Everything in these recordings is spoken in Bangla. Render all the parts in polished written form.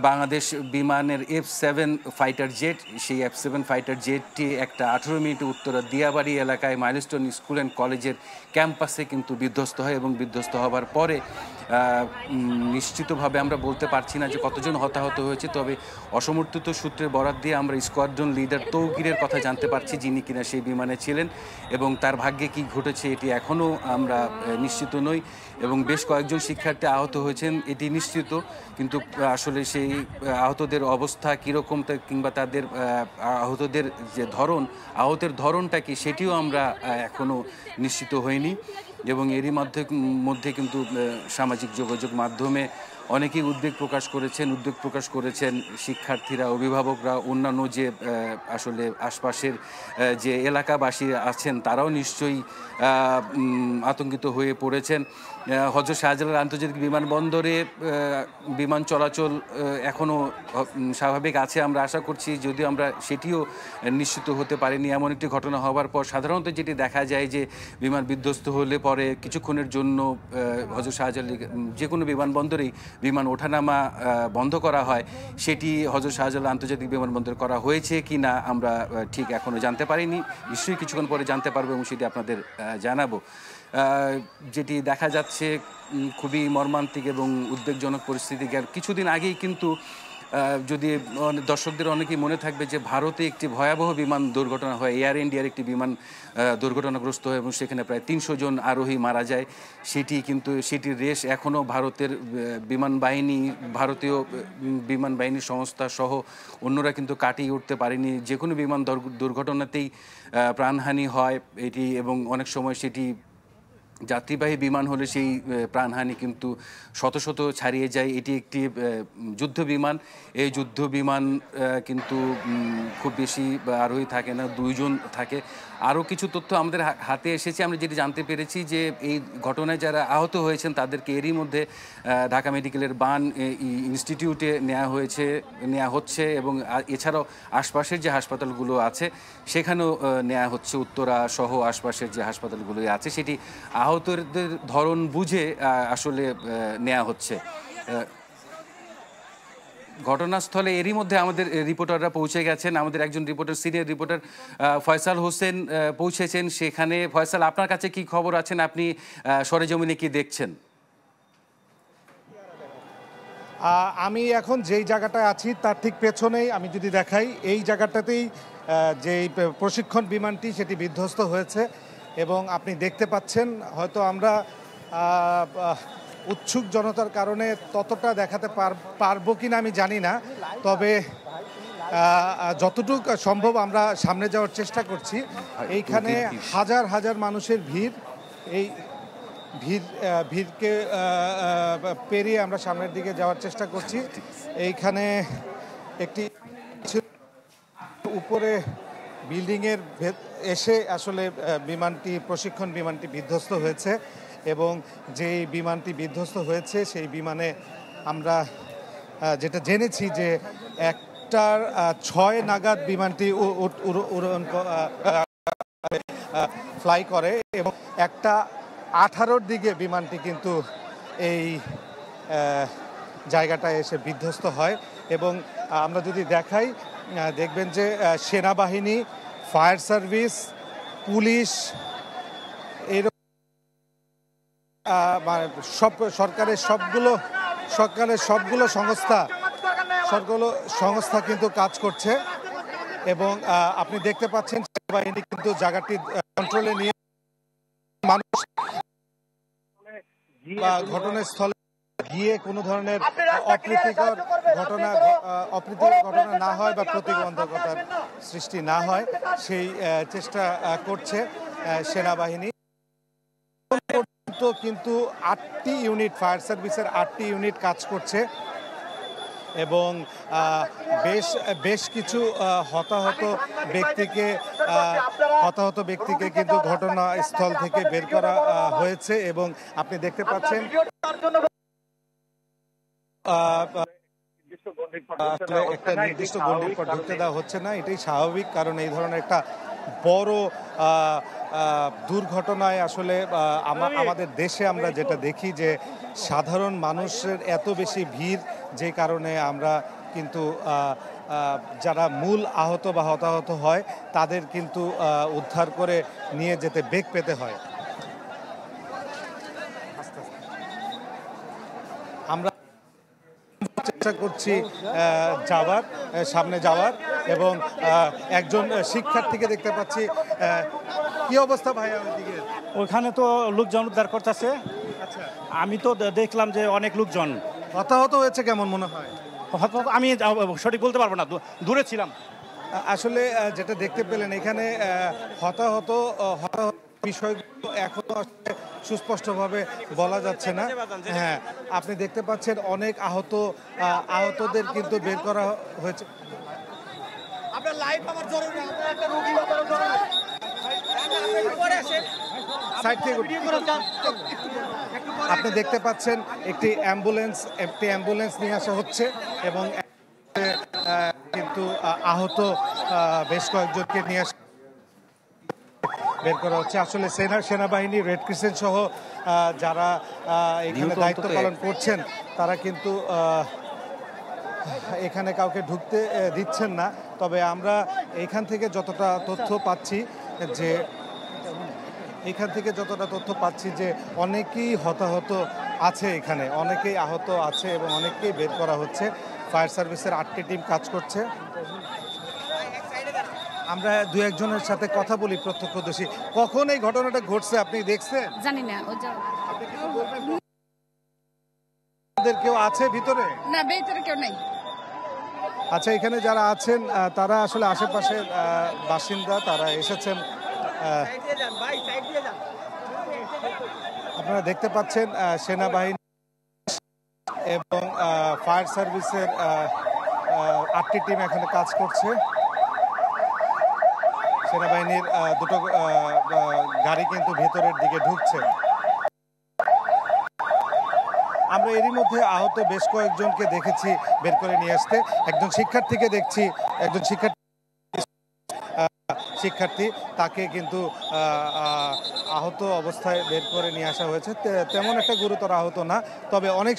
বাংলাদেশ বিমানের F7 ফাইটার জেট, সেই F7 ফাইটার জেটটি একটা 18 মিনিটে উত্তরা দিয়াবাড়ি এলাকায় মাইলস্টোন স্কুল অ্যান্ড কলেজের ক্যাম্পাসে কিন্তু বিধ্বস্ত হয় এবং বিধ্বস্ত হবার পরে নিশ্চিতভাবে আমরা বলতে পারছি না যে কতজন হতাহত হয়েছে, তবে অসমর্থিত সূত্রের বরাত দিয়ে আমরা স্কোয়াড্রন লিডার তৌকিরের কথা জানতে পারছি, যিনি কিনা সেই বিমানে ছিলেন, এবং তার ভাগ্যে কি ঘটেছে এটি এখনও আমরা নিশ্চিত নই। এবং বেশ কয়েকজন শিক্ষার্থী আহত হয়েছেন এটি নিশ্চিত, কিন্তু আসলে সেই আহতদের অবস্থা কীরকম কিংবা তাদের আহতদের যে আহতের ধরনটা কি সেটিও আমরা এখনও নিশ্চিত হইনি। এবং এরই মধ্যে কিন্তু সামাজিক যোগাযোগ মাধ্যমে অনেকেই উদ্বেগ প্রকাশ করেছেন শিক্ষার্থীরা, অভিভাবকরা, অন্যান্য যে আসলে আশপাশের যে এলাকাবাসী আছেন তারাও নিশ্চয়ই আতঙ্কিত হয়ে পড়েছেন। হযরত শাহজালাল আন্তর্জাতিক বিমানবন্দরে বিমান চলাচল এখনও স্বাভাবিক আছে আমরা আশা করছি, যদিও আমরা সেটিও নিশ্চিত হতে পারিনি। এমন একটি ঘটনা হওয়ার পর সাধারণত যেটি দেখা যায় যে বিমান বিধ্বস্ত হলে পরে কিছুক্ষণের জন্য হযরত শাহজালাল যে কোনো বিমানবন্দরেই বিমান ওঠানামা বন্ধ করা হয়, সেটি হযরত শাহজালাল আন্তর্জাতিক বিমানবন্দর করা হয়েছে কি না আমরা ঠিক এখনও জানতে পারিনি। নিশ্চয়ই কিছুক্ষণ পরে জানতে পারবো এবং সেটি আপনাদের জানাবো। যেটি দেখা যাচ্ছে খুবই মর্মান্তিক এবং উদ্বেগজনক পরিস্থিতি। কিছুদিন আগেই কিন্তু যদি দর্শকদের অনেকেই মনে থাকবে যে ভারতে একটি ভয়াবহ বিমান দুর্ঘটনা হয়, এয়ার ইন্ডিয়ার একটি বিমান দুর্ঘটনাগ্রস্ত হয় এবং সেখানে প্রায় 300 জন আরোহী মারা যায়। সেটির রেশ এখনও ভারতীয় বিমান বাহিনী সংস্থা সহ অন্যরা কিন্তু কাটিয়ে উঠতে পারেনি। যে কোনো বিমান দুর্ঘটনাতেই প্রাণহানি হয় এটি, এবং অনেক সময় সেটি যাত্রীবাহী বিমান হলে সেই প্রাণহানি কিন্তু শত শত ছাড়িয়ে যায়। এটি একটি যুদ্ধ বিমান। এই যুদ্ধ বিমান কিন্তু খুব বেশি আরোহী থাকে না, 2 জন থাকে। আরও কিছু তথ্য আমাদের হাতে এসেছে, আমরা যেটি জানতে পেরেছি যে এই ঘটনায় যারা আহত হয়েছেন তাদেরকে এরই মধ্যে ঢাকা মেডিকেলের বান ইনস্টিটিউটে নেওয়া হচ্ছে, এবং এছাড়াও আশপাশের যে হাসপাতালগুলো আছে সেখানেও নেওয়া হচ্ছে, উত্তরা সহ আশপাশের যে হাসপাতালগুলো আছে সেটি আহতদের ধরন বুঝে আসলে নেওয়া হচ্ছে। ঘটনাস্থলে এরই মধ্যে আমাদের রিপোর্টাররা পৌঁছে গেছেন। আমাদের একজন সিনিয়র রিপোর্টার ফয়সাল হোসেন পৌঁছেছেন সেখানে। ফয়সাল, আপনার কাছে কি খবর আছেন? আপনি সরেজমিনে কি দেখছেন? আমি এখন যেই জায়গাটায় আছি তার ঠিক পেছনেই আমি যদি দেখাই, এই জায়গাটাতেই যেই প্রশিক্ষণ বিমানটি সেটি বিধ্বস্ত হয়েছে এবং আপনি দেখতে পাচ্ছেন, হয়তো আমরা উৎসুক জনতার কারণে ততটা দেখাতে পারবো কিনা আমি জানি না, তবে যতটুকু সম্ভব আমরা সামনে যাওয়ার চেষ্টা করছি। এইখানে হাজার হাজার মানুষের ভিড়, এই ভিড়কে পেরিয়ে আমরা সামনের দিকে যাওয়ার চেষ্টা করছি। এইখানে একটি উপরে বিল্ডিংয়ের এসে আসলে প্রশিক্ষণ বিমানটি বিধ্বস্ত হয়েছে, এবং যেই বিমানটি বিধ্বস্ত হয়েছে সেই বিমানে আমরা যেটা জেনেছি যে 1:06 নাগাদ বিমানটি ফ্লাই করে এবং 1:18 দিকে বিমানটি কিন্তু এই জায়গাটায় এসে বিধ্বস্ত হয়। এবং আমরা যদি দেখাই, দেখবেন যে সেনাবাহিনী, ফায়ার সার্ভিস, পুলিশ, সরকারের সবগুলো সংস্থা কিন্তু কাজ করছে, এবং আপনি দেখতে পাচ্ছেন সেনাবাহিনী কিন্তু জায়গাটি কন্ট্রোলে নিয়ে মানুষ ঘটনাস্থলে গিয়ে কোনো ধরনের অপ্রীতিকর ঘটনা না হয় বা প্রতিবন্ধকতার সৃষ্টি না হয় সেই চেষ্টা করছে সেনাবাহিনী। কিন্তু 8টি ইউনিট, ফায়ার সার্ভিসের 8টি ইউনিট কাজ করছে, এবং বেশ কিছু হতাহত ব্যক্তিকে কিন্তু ঘটনাস্থল থেকে বের করা হয়েছে। এবং আপনি দেখতে পাচ্ছেন একটা নির্দিষ্ট গণ্ডির পর ঢুকতে দেওয়া হচ্ছে না, এটাই স্বাভাবিক, কারণ এই ধরনের একটা বড় দুর্ঘটনায় আসলে আমাদের দেশে আমরা যেটা দেখি যে সাধারণ মানুষের এত বেশি ভিড়, যে কারণে আমরা কিন্তু যারা মূল আহত বা হতাহত হয় তাদের কিন্তু উদ্ধার করে নিয়ে যেতে বেগ পেতে হয়। আমরা চেষ্টা করছি সামনে যাওয়ার, এবং একজন শিক্ষার্থীকে দেখতে পাচ্ছি। কি অবস্থা ভাইয়া ওইদিকে? ওখানে তো লোকজন উদ্ধার করতেছে। আচ্ছা, আমি তো দেখলাম যে অনেক লোকজন হতাহত হয়েছে কেমন মনে হয়? আমি সঠিক বলতে পারবো না, দূরে ছিলাম। আসলে যেটা দেখতে পেলেন এখানে হতাহত বিষয়গুলো এখনো আসলে সুস্পষ্টভাবে বলা যাচ্ছে না। হ্যাঁ, আপনি দেখতে পাচ্ছেন অনেক আহতদের কিন্তু বের করা হয়েছে। সাইড থেকে আপনি দেখতে পাচ্ছেন একটি অ্যাম্বুলেন্স নিয়ে আসা হচ্ছে, এবং কিন্তু আহত বেশ কয়েকজনকে নিয়ে আসা বের করা হচ্ছে। আসলে সেনাবাহিনী, রেড ক্রিসেন্ট সহ যারা এখানে দায়িত্ব পালন করছেন তারা কিন্তু এখানে কাউকে ঢুকতে দিচ্ছেন না। তবে আমরা এখান থেকে যতটা তথ্য পাচ্ছি যে অনেকেই হতাহত আছে, এখানে অনেকেই আহত আছে এবং অনেককেই বের করা হচ্ছে। ফায়ার সার্ভিসের 8টি টিম কাজ করছে। আমরা দু একজনের সাথে কথা বলি, প্রত্যক্ষদর্শী। কখন এই ঘটনাটা ঘটছে আপনি দেখছেন? জানি না। কেউ আছে ভিতরে? না, ভিতরে কেউ নেই। আচ্ছা, এখানে যারা আছেন তারা আসলে আশেপাশের বাসিন্দা, তারা এসেছেন। আপনারা দেখতে পাচ্ছেন সেনাবাহিনী এবং ফায়ার সার্ভিসের 8টি টিম এখানে কাজ করছে। সেনাবাহিনীর দুটো গাড়ি কিন্তু ভেতরের দিকে ঢুকছে। আমরা এরই মধ্যে আহত বেশ কয়েকজনকে দেখেছি বের করে নিয়ে আসতে। একজন শিক্ষার্থী তাকে কিন্তু আহত অবস্থায় বের করে নিয়ে আসা হয়েছে। তেমন একটা গুরুতর আহত না, তবে অনেক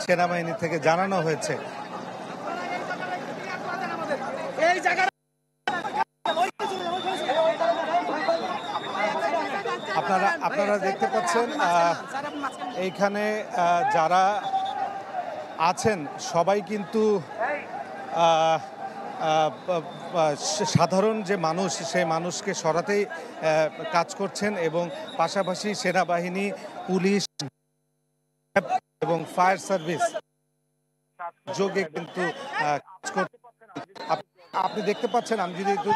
সেনাবাহিনী থেকে জানানো হয়েছে। আপনারা দেখতে পাচ্ছেন এইখানে যারা আছেন সবাই কিন্তু সাধারণ যে মানুষ, সেই মানুষকে সরাতেই কাজ করছেন, এবং পাশাপাশি সেনাবাহিনী, পুলিশ এবং ফায়ার সার্ভিস যোগে কিন্তু কাজ করছেন। আপনি দেখতে পাচ্ছেন, আমি যদি একটু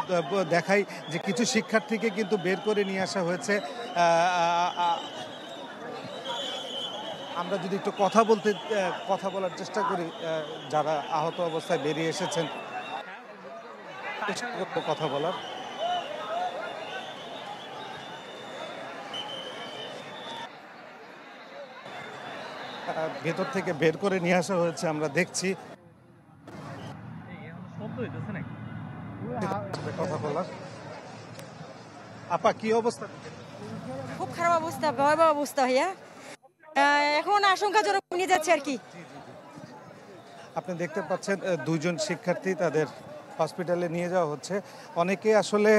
দেখাই যে কিছু শিক্ষার্থীকে কিন্তু বের করে নিয়ে আসা হয়েছে। আমরা যদি একটু কথা বলার চেষ্টা করি, যারা আহত অবস্থায় বেরিয়ে এসেছেন, কথা বলার। ভেতর থেকে বের করে নিয়ে আসা হয়েছে, আমরা দেখছি। কথা বলার। আপা, কি অবস্থা? খুব খারাপ অবস্থা, ভয়াবহ অবস্থা ভাইয়া। এখন আশঙ্কাজনক নিয়ে যাচ্ছে আর কি। আপনি দেখতে পাচ্ছেন দুইজন শিক্ষার্থী, তাদের হসপিটালে নিয়ে যাওয়া হচ্ছে। অনেকে আসলে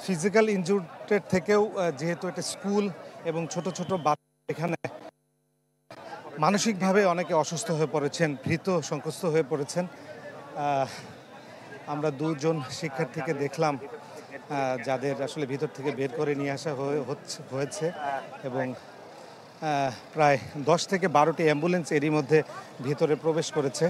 ফিজিক্যাল ইনজুরির থেকেও, যেহেতু এটা স্কুল এবং ছোট ছোট বাচ্চা, এখানে মানসিকভাবে অনেকে অসুস্থ হয়ে পড়েছেন, ভীত সন্ত্রস্ত হয়ে পড়েছেন। আমরা দুজন শিক্ষার্থীকে দেখলাম যাদের আসলে ভিতর থেকে বের করে নিয়ে আসা হয়েছে, এবং প্রায় 10 থেকে 12টি অ্যাম্বুলেন্স এরই মধ্যে ভিতরে প্রবেশ করেছে।